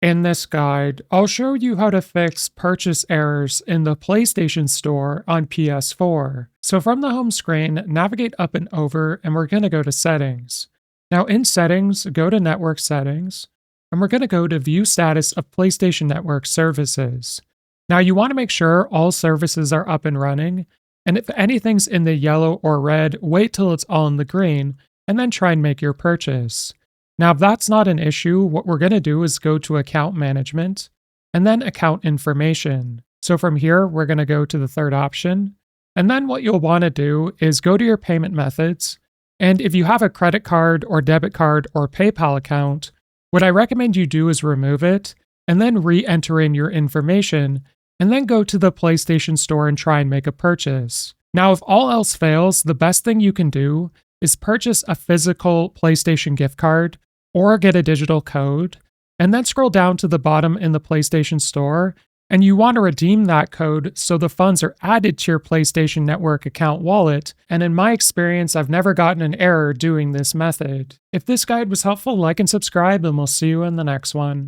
In this guide, I'll show you how to fix purchase errors in the PlayStation Store on PS4. So from the home screen, navigate up and over, and we're going to go to Settings. Now in Settings, go to Network Settings, and we're going to go to View Status of PlayStation Network Services. Now you want to make sure all services are up and running, and if anything's in the yellow or red, wait till it's all in the green, and then try and make your purchase. Now, if that's not an issue, what we're going to do is go to Account Management and then Account Information. So from here, we're going to go to the third option. And then what you'll want to do is go to your payment methods. And if you have a credit card or debit card or PayPal account, what I recommend you do is remove it and then re-enter in your information and then go to the PlayStation Store and try and make a purchase. Now, if all else fails, the best thing you can do is purchase a physical PlayStation gift card or get a digital code, and then scroll down to the bottom in the PlayStation Store, and you want to redeem that code so the funds are added to your PlayStation Network account wallet, and in my experience, I've never gotten an error doing this method. If this guide was helpful, like and subscribe, and we'll see you in the next one.